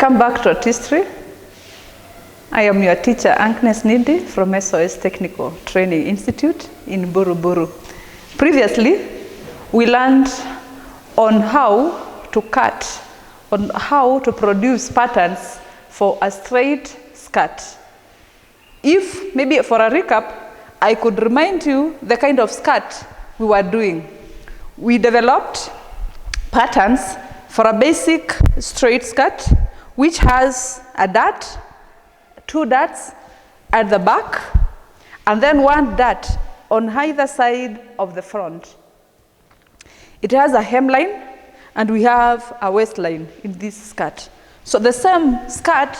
Welcome back to Artistry. I am your teacher, Agnes Nindi from SOS Technical Training Institute in Buruburu. Previously, we learned on how to cut, on how to produce patterns for a straight skirt. If, maybe for a recap, I could remind you the kind of skirt we were doing. We developed patterns for a basic straight skirt, which has a dart, 2 darts at the back, and then 1 dart on either side of the front. It has a hemline, and we have a waistline in this skirt. So the same skirt,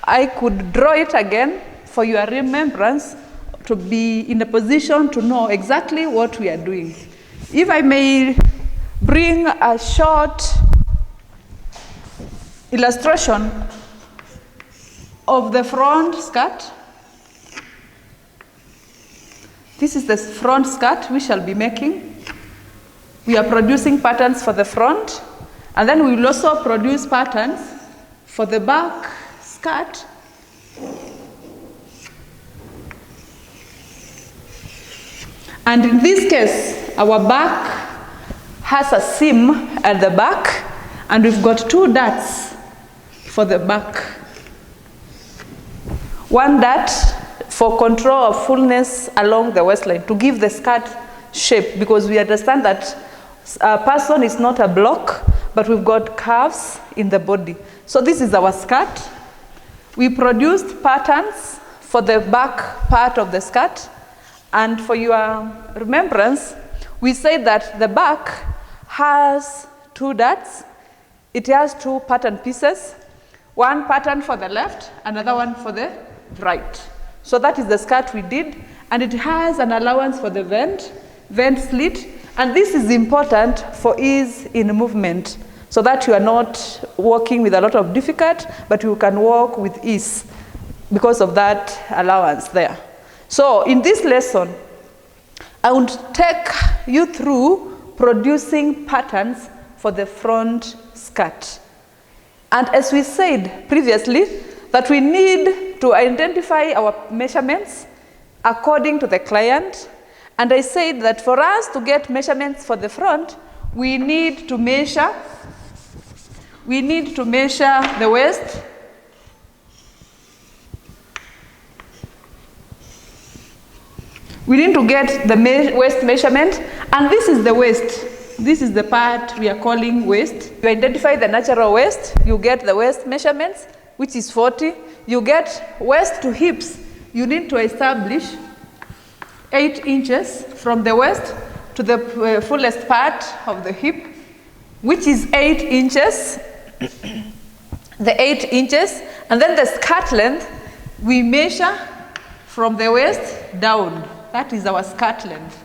I could draw it again for your remembrance, to be in a position to know exactly what we are doing. If I may bring a short illustration of the front skirt. This is the front skirt we shall be making. We are producing patterns for the front, and then we will also produce patterns for the back skirt. And in this case, our back has a seam at the back, and we've got 2 darts for the back. 1 dart for control of fullness along the waistline, to give the skirt shape, because we understand that a person is not a block, but we've got curves in the body. So this is our skirt. We produced patterns for the back part of the skirt, and for your remembrance, we say that the back has 2 darts. It has 2 pattern pieces, 1 pattern for the left, another one for the right. So that is the skirt we did, and it has an allowance for the vent slit, and this is important for ease in movement, so that you are not walking with a lot of difficulty, but you can walk with ease because of that allowance there. So in this lesson, I would take you through producing patterns for the front skirt. And as we said previously, that we need to identify our measurements according to the client. And I said that for us to get measurements for the front, we need to measure the waist, we need to get the waist measurement, and this is the waist. This is the part we are calling waist. You identify the natural waist, you get the waist measurements, which is 40. You get waist to hips. You need to establish 8 inches from the waist to the fullest part of the hip, which is 8 inches. The 8 inches, and then the skirt length, we measure from the waist down. That is our skirt length.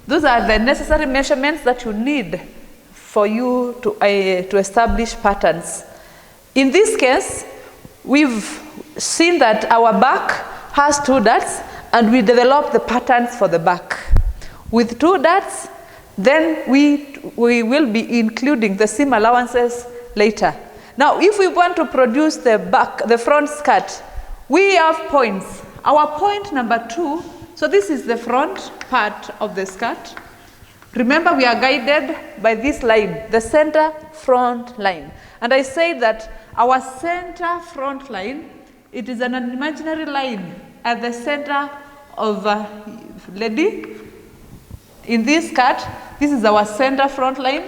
Those are the necessary measurements that you need for you to establish patterns. In this case, we've seen that our back has 2 darts, and we develop the patterns for the back. With 2 darts, then we will be including the seam allowances later. Now, if we want to produce the front skirt, we have points. Our point number 2, so this is the front part of the skirt. Remember, we are guided by this line, the center front line. And I say that our center front line, it is an imaginary line at the center of a lady. In this skirt, this is our center front line.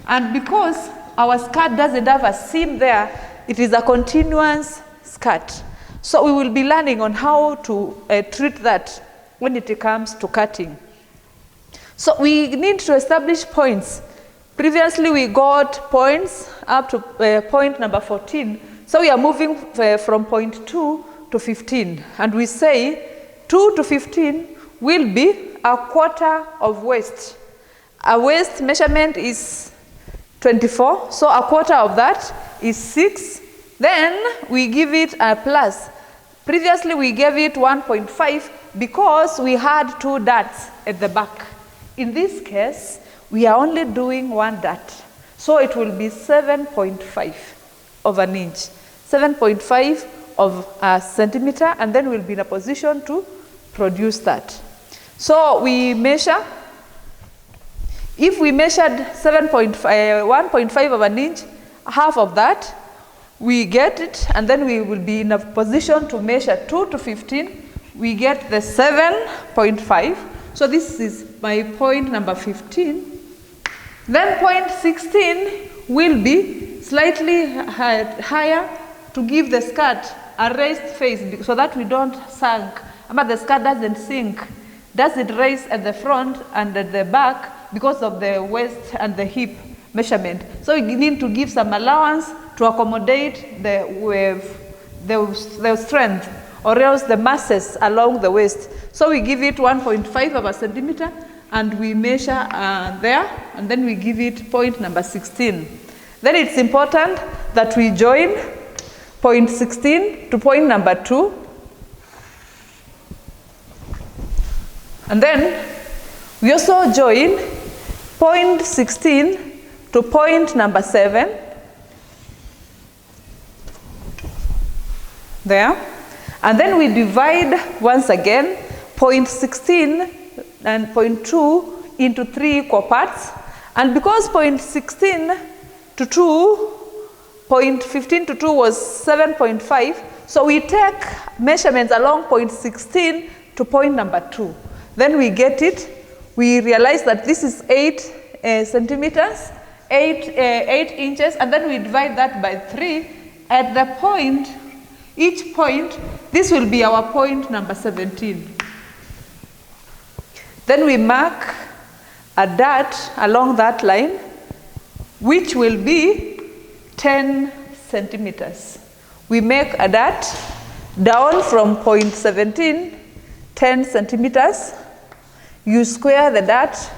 And because our skirt doesn't have a seam there, it is a continuous skirt. So we will be learning on how to treat that when it comes to cutting. So we need to establish points. Previously we got points up to point number 14. So we are moving from point 2 to 15. And we say 2 to 15 will be a quarter of waist. A waist measurement is 24. So a quarter of that is 6. Then we give it a plus. Previously we gave it 1.5 because we had 2 darts at the back. In this case, we are only doing 1 dart. So it will be 7.5 of an inch. 7.5 of a centimeter, and then we'll be in a position to produce that. So we measure. If we measured 1.5 of an inch, half of that, we get it, and then we will be in a position to measure 2 to 15. We get the 7.5. So this is my point number 15. Then point 16 will be slightly higher to give the skirt a raised face, so that we don't sink, but the skirt doesn't sink. Does it raise at the front and at the back because of the waist and the hip measurement. So we need to give some allowance to accommodate the strength or else the masses along the waist. So we give it 1.5 of a centimeter, and we measure there, and then we give it point number 16. Then it's important that we join point 16 to point number 2. And then we also join point 16 to point number 7. There. And then we divide once again point 16 and point 2 into 3 equal parts. And because point 16 to 2, point 15 to 2 was 7.5, so we take measurements along point 16 to point number 2. Then we get it. We realize that this is 8 centimeters, 8 inches, and then we divide that by 3. At the point, each point, this will be our point number 17. Then we mark a dot along that line, which will be 10 centimeters. We make a dot down from point 17, 10 centimeters. You square the dot,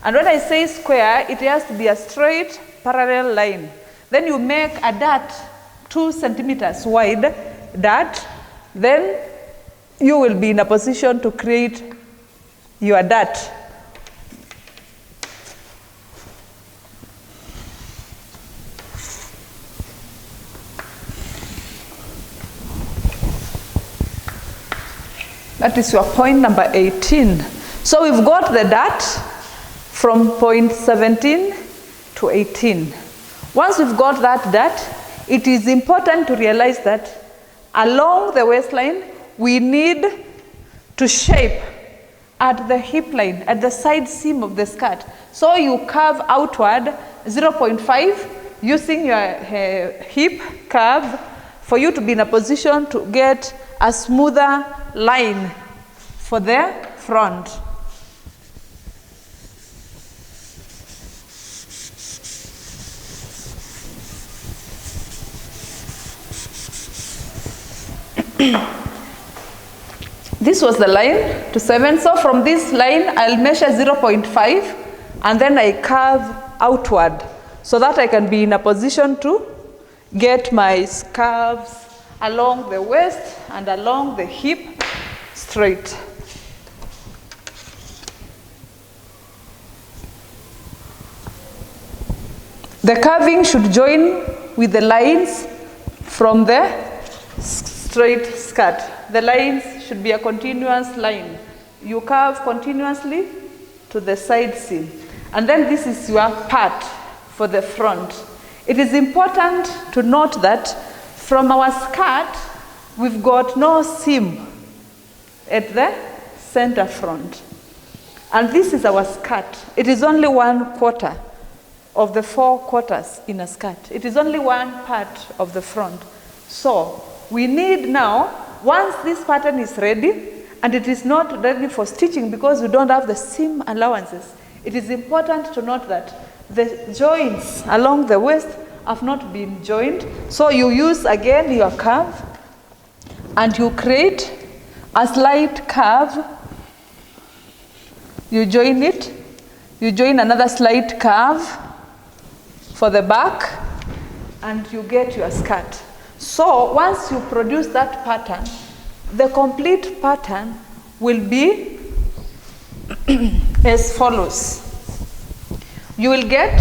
and when I say square, it has to be a straight parallel line. Then you make a dot 2 centimeters wide dot, then you will be in a position to create your dot. That is your point number 18. So we've got the dot from point 17 to 18. Once we've got that dot, it is important to realize that along the waistline, we need to shape at the hip line, at the side seam of the skirt. So you curve outward 0.5 using your hip curve for you to be in a position to get a smoother line for the front. This was the line to 7. So from this line, I'll measure 0.5 and then I curve outward so that I can be in a position to get my curves along the waist and along the hip straight. The curving should join with the lines from the straight skirt. The lines should be a continuous line. You curve continuously to the side seam. And then this is your part for the front. It is important to note that from our skirt, we've got no seam at the center front. And this is our skirt. It is only 1/4 of the 4 quarters in a skirt. It is only one part of the front. So we need now, once this pattern is ready, and it is not ready for stitching because we don't have the seam allowances, it is important to note that the joints along the waist have not been joined. So you use again your curve and you create a slight curve. You join it. You join another slight curve for the back and you get your skirt. So once you produce that pattern, the complete pattern will be as follows. You will get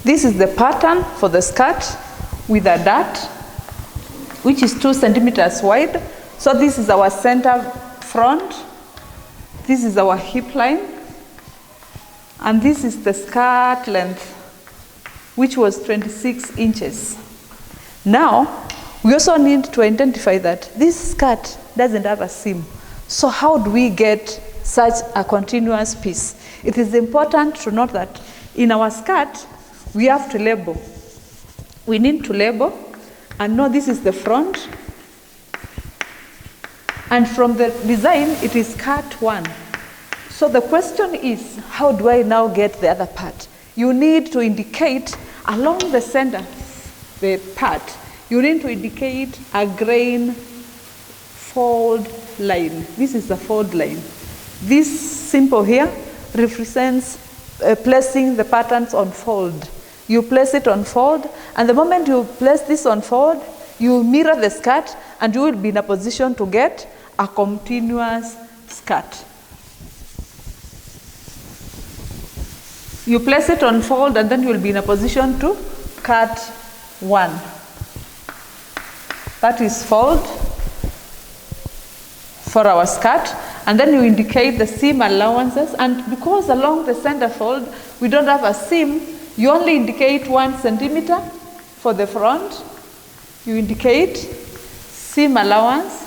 This is the pattern for the skirt with a dart, which is 2 centimeters wide. So this is our center front. This is our hip line. And this is the skirt length, which was 26 inches. Now, we also need to identify that this skirt doesn't have a seam. So how do we get such a continuous piece? It is important to note that in our skirt, we have to label. We need to label and know this is the front. And from the design, it is skirt 1. So the question is, how do I now get the other part? You need to indicate along the center, the part, you need to indicate a grain fold line. This is the fold line. This symbol here represents placing the patterns on fold. You place it on fold, and the moment you place this on fold, you mirror the skirt, and you will be in a position to get a continuous skirt. You place it on fold, and then you will be in a position to cut 1. That is fold for our skirt. And then you indicate the seam allowances. And because along the center fold, we don't have a seam, you only indicate 1 centimeter for the front. You indicate seam allowance.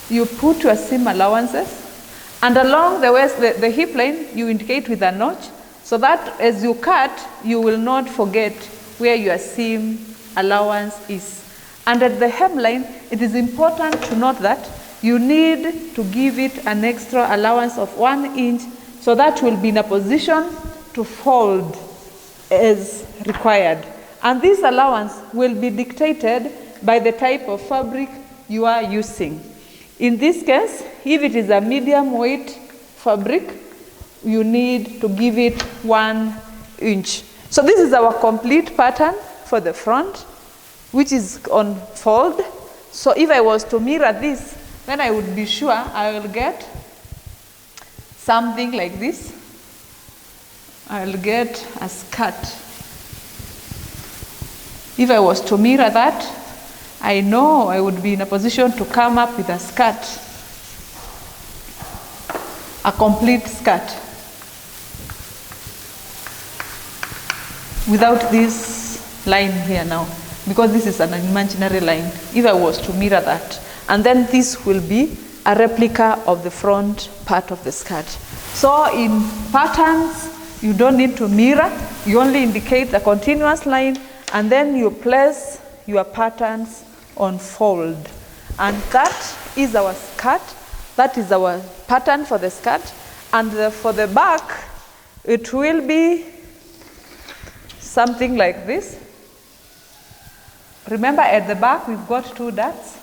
You put your seam allowances. And along the waist, the hip line, you indicate with a notch, so that as you cut, you will not forget where your seam allowance is. And at the hemline, it is important to note that you need to give it an extra allowance of 1 inch, so that will be in a position to fold as required. And this allowance will be dictated by the type of fabric you are using. In this case, if it is a medium weight fabric, you need to give it 1 inch. So this is our complete pattern for the front, which is on fold. So if I was to mirror this, then I would be sure I will get something like this. I will get a skirt. If I was to mirror that, I know I would be in a position to come up with a skirt, a complete skirt, without this line here now, because this is an imaginary line. If I was to mirror that, and then this will be a replica of the front part of the skirt. So in patterns, you don't need to mirror, you only indicate the continuous line, and then you place your patterns on fold. And that is our skirt. That is our pattern for the skirt. And for the back, it will be something like this. Remember, at the back, we've got 2 darts.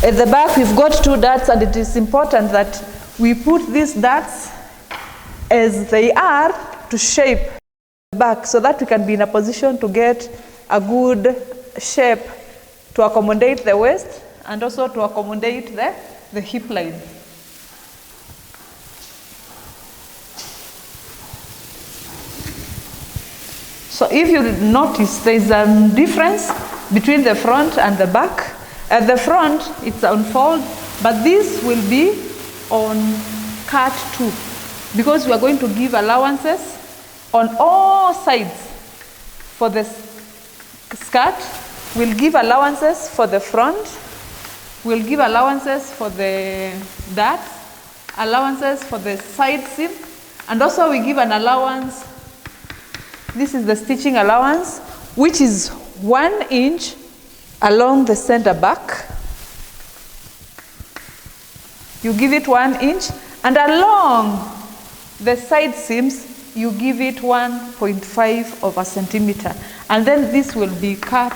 At the back, we've got 2 darts, and it is important that we put these darts as they are to shape the back, so that we can be in a position to get a good shape to accommodate the waist and also to accommodate the hip line. So if you notice, there is a difference between the front and the back. At the front, it's on fold, but this will be on cut 2, because we are going to give allowances on all sides. For the skirt, we'll give allowances for the front, we'll give allowances for the dart, allowances for the side seam, and also we give an allowance. This is the stitching allowance, which is 1 inch along the center back. You give it 1 inch, and along the side seams, you give it 1.5 of a centimeter. And then this will be cut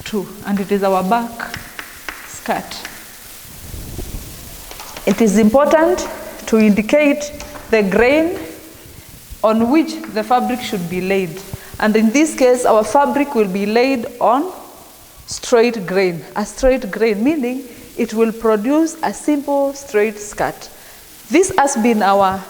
2, and it is our back skirt. It is important to indicate the grain on which the fabric should be laid. And in this case, our fabric will be laid on straight grain. A straight grain, meaning it will produce a simple straight skirt. This has been our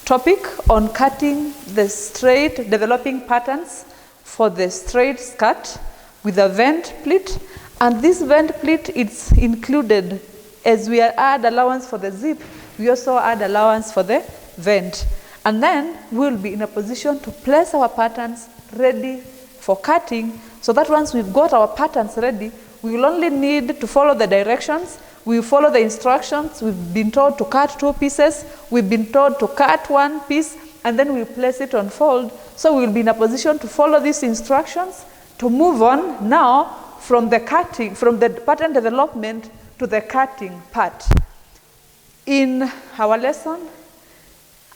topic on cutting the straight, developing patterns for the straight skirt with a vent pleat. And this vent pleat is included as we add allowance for the zip, we also add allowance for the vent. And then we'll be in a position to place our patterns ready for cutting, so that once we've got our patterns ready, we will only need to follow the directions. We follow the instructions. We've been told to cut 2 pieces. We've been told to cut 1 piece, and then we place it on fold. So we'll be in a position to follow these instructions to move on now from the cutting, from the pattern development to the cutting part. In our lesson,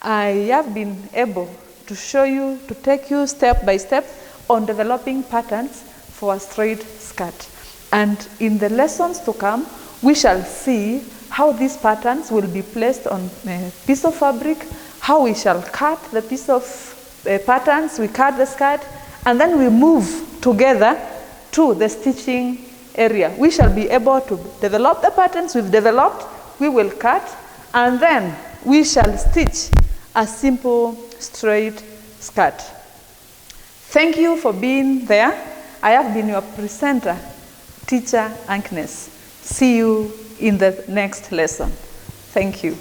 I have been able to show you, to take you step by step on developing patterns for a straight skirt. And in the lessons to come, we shall see how these patterns will be placed on a piece of fabric, how we shall cut the piece of patterns, we cut the skirt, and then we move together to the stitching area. We shall be able to develop the patterns we've developed, we will cut, and then we shall stitch a simple straight skirt. Thank you for being there. I have been your presenter, Teacher Agnes. See you in the next lesson. Thank you.